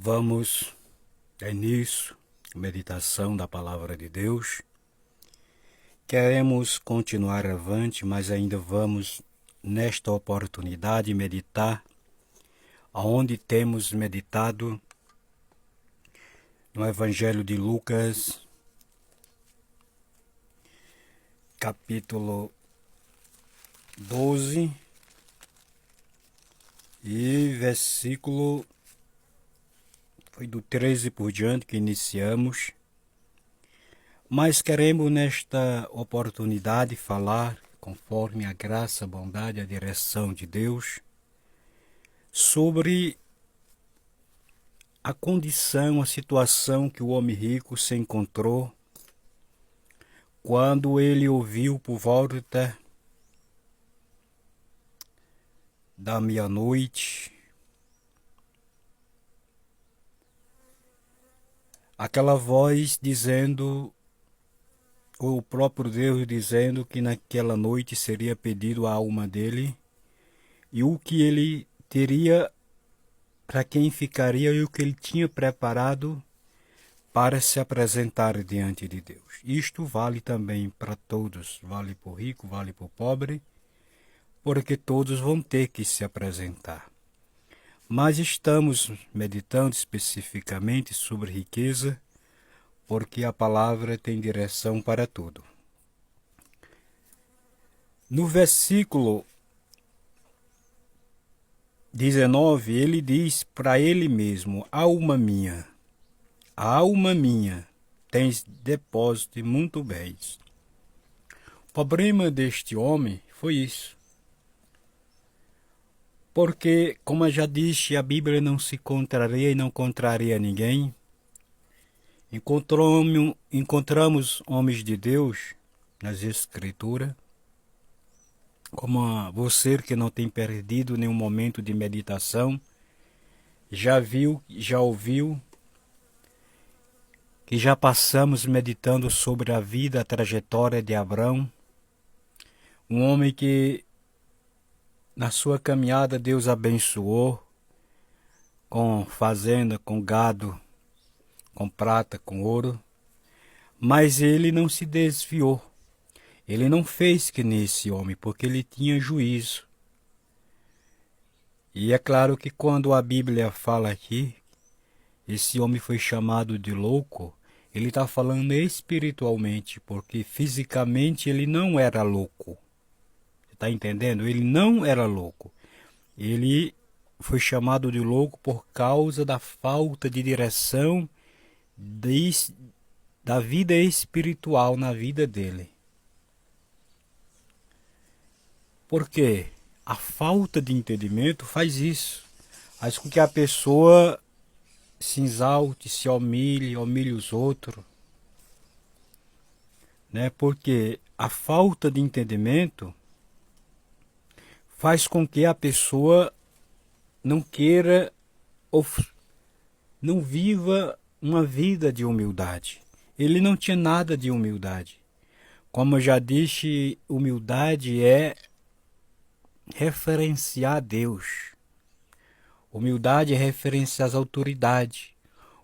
Vamos, início, meditação da Palavra de Deus. Queremos continuar avante, mas ainda vamos, nesta oportunidade, meditar aonde temos meditado no Evangelho de Lucas, capítulo 12 e versículo, foi do 13 por diante que iniciamos, mas queremos nesta oportunidade falar, conforme a graça, a bondade e a direção de Deus, sobre a condição, a situação que o homem rico se encontrou quando ele ouviu por volta da meia-noite aquela voz dizendo, ou o próprio Deus dizendo que naquela noite seria pedido a alma dele e o que ele teria, para quem ficaria e o que ele tinha preparado para se apresentar diante de Deus. Isto vale também para todos, vale para o rico, vale para o pobre, porque todos vão ter que se apresentar. Mas estamos meditando especificamente sobre riqueza, porque a palavra tem direção para tudo. No versículo 19, ele diz para ele mesmo: alma minha, tens depósito de muito bens. O problema deste homem foi isso. Porque, como eu já disse, a Bíblia não se contraria e não contraria ninguém. Encontramos homens de Deus nas Escrituras, como você que não tem perdido nenhum momento de meditação, já viu, já ouviu, que já passamos meditando sobre a vida, a trajetória de Abraão, um homem que na sua caminhada Deus abençoou com fazenda, com gado, com prata, com ouro, mas ele não se desviou. Ele não fez que nesse homem, porque ele tinha juízo. E é claro que quando a Bíblia fala aqui, esse homem foi chamado de louco, ele está falando espiritualmente, porque fisicamente ele não era louco. Você está entendendo? Ele não era louco. Ele foi chamado de louco por causa da falta de direção da vida espiritual na vida dele. Porque a falta de entendimento faz isso. Faz com que a pessoa se exalte, se humilhe os outros. Né? Porque a falta de entendimento faz com que a pessoa não queira ou não viva uma vida de humildade. Ele não tinha nada de humildade. Como eu já disse, humildade é referenciar Deus. Humildade é referenciar as autoridades.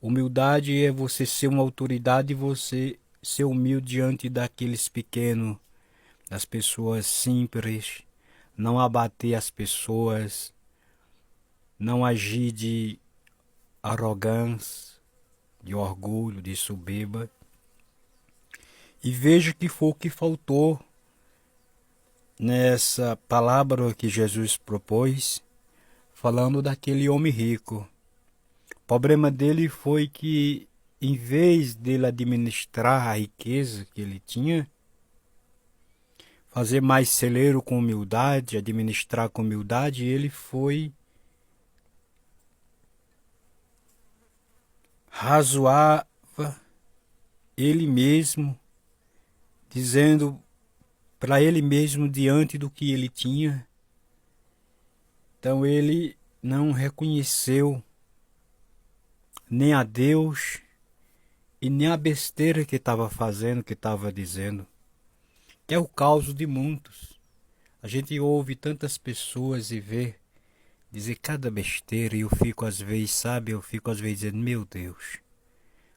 Humildade é você ser uma autoridade e você ser humilde diante daqueles pequenos, das pessoas simples, não abater as pessoas, não agir de arrogância, de orgulho, de soberba. E veja que foi o que faltou nessa palavra que Jesus propôs, falando daquele homem rico. O problema dele foi que, em vez dele administrar a riqueza que ele tinha, fazer mais celeiro com humildade, administrar com humildade, ele foi razoava ele mesmo, dizendo para ele mesmo diante do que ele tinha. Então ele não reconheceu nem a Deus e nem a besteira que estava fazendo, que estava dizendo, que é o caso de muitos. A gente ouve tantas pessoas e vê dizer cada besteira, e eu fico às vezes, sabe, dizendo, meu Deus,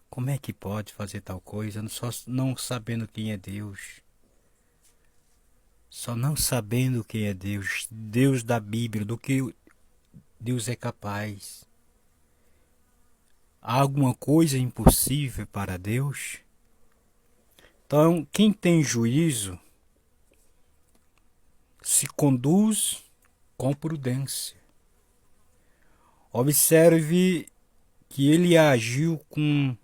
como é que pode fazer tal coisa, só não sabendo quem é Deus? Só não sabendo quem é Deus, Deus da Bíblia, do que Deus é capaz. Há alguma coisa impossível para Deus? Então, quem tem juízo se conduz com prudência. Observe que ele agiu com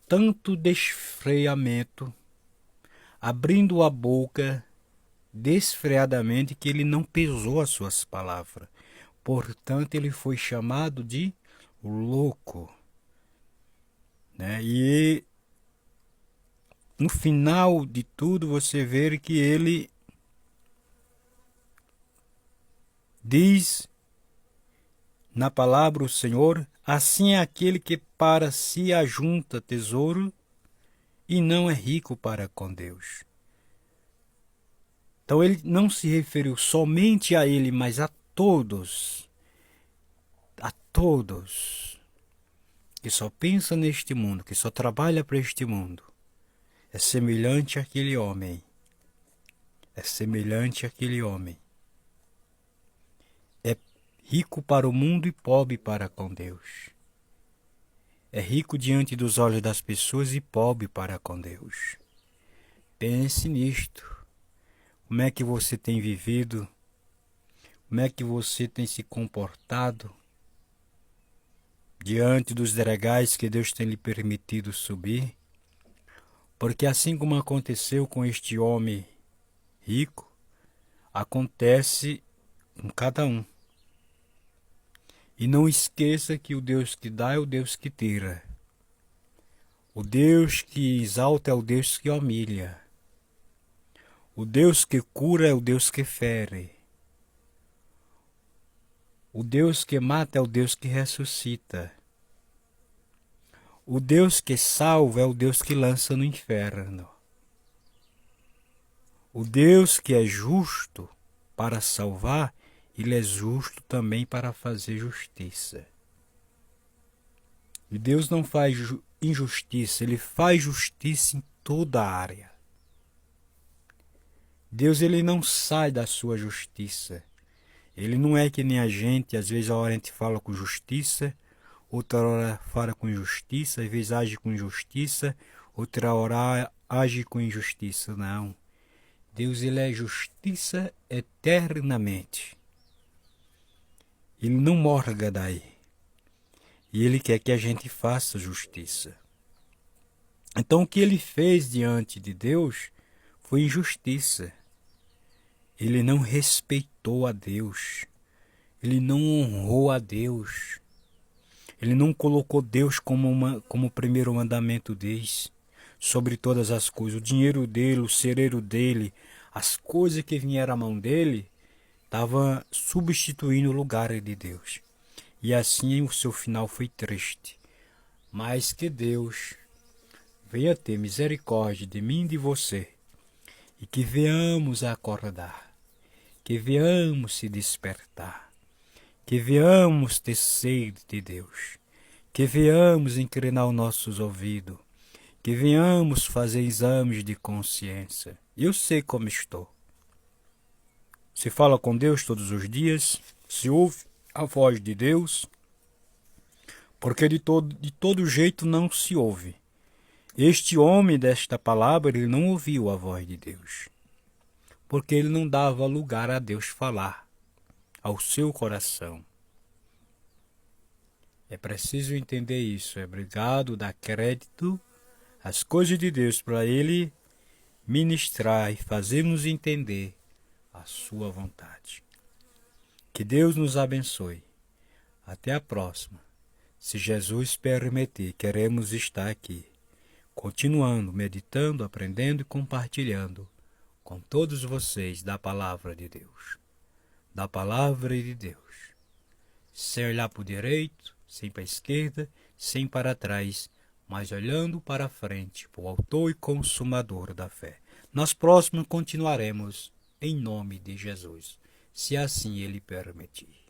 tanto desfreamento, abrindo a boca desfreadamente, que ele não pesou as suas palavras. Portanto, ele foi chamado de louco. Né? E no final de tudo, você vê que ele diz na palavra o Senhor, assim é aquele que para si ajunta tesouro e não é rico para com Deus. Então ele não se referiu somente a ele, mas a todos que só pensa neste mundo, que só trabalha para este mundo. É semelhante àquele homem. É semelhante àquele homem. É rico para o mundo e pobre para com Deus. É rico diante dos olhos das pessoas e pobre para com Deus. Pense nisto. Como é que você tem vivido? Como é que você tem se comportado diante dos degraus que Deus tem lhe permitido subir? Porque assim como aconteceu com este homem rico, acontece com cada um. E não esqueça que o Deus que dá é o Deus que tira. O Deus que exalta é o Deus que humilha. O Deus que cura é o Deus que fere. O Deus que mata é o Deus que ressuscita. O Deus que salva é o Deus que lança no inferno. O Deus que é justo para salvar, ele é justo também para fazer justiça. E Deus não faz injustiça, ele faz justiça em toda a área. Deus, ele não sai da sua justiça. Ele não é que nem a gente, às vezes a hora a gente fala com justiça, outra hora fala com injustiça, às vezes age com injustiça, outra hora age com injustiça. Não. Deus, ele é justiça eternamente. Ele não morga daí. E ele quer que a gente faça justiça. Então o que ele fez diante de Deus foi injustiça. Ele não respeitou a Deus. Ele não honrou a Deus. Ele não colocou Deus como o primeiro mandamento diz, sobre todas as coisas. O dinheiro dele, o celeiro dele, as coisas que vieram à mão dele, estava substituindo o lugar de Deus. E assim o seu final foi triste. Mas que Deus venha ter misericórdia de mim e de você, e que venhamos a acordar, que venhamos se despertar, que venhamos ter sede de Deus, que venhamos inclinar os nossos ouvidos, que venhamos fazer exames de consciência. Eu sei como estou. Se fala com Deus todos os dias, se ouve a voz de Deus, porque de todo jeito não se ouve. Este homem desta palavra, ele não ouviu a voz de Deus, porque ele não dava lugar a Deus falar ao seu coração. É preciso entender isso. É obrigado dar crédito às coisas de Deus para ele ministrar e fazer-nos entender a sua vontade. Que Deus nos abençoe. Até a próxima. Se Jesus permitir, queremos estar aqui, continuando, meditando, aprendendo e compartilhando com todos vocês da palavra de Deus. Da palavra de Deus. Sem olhar para o direito, sem para a esquerda, sem para trás, mas olhando para frente, para o autor e consumador da fé. Nós próximos continuaremos em nome de Jesus, se assim ele permitir.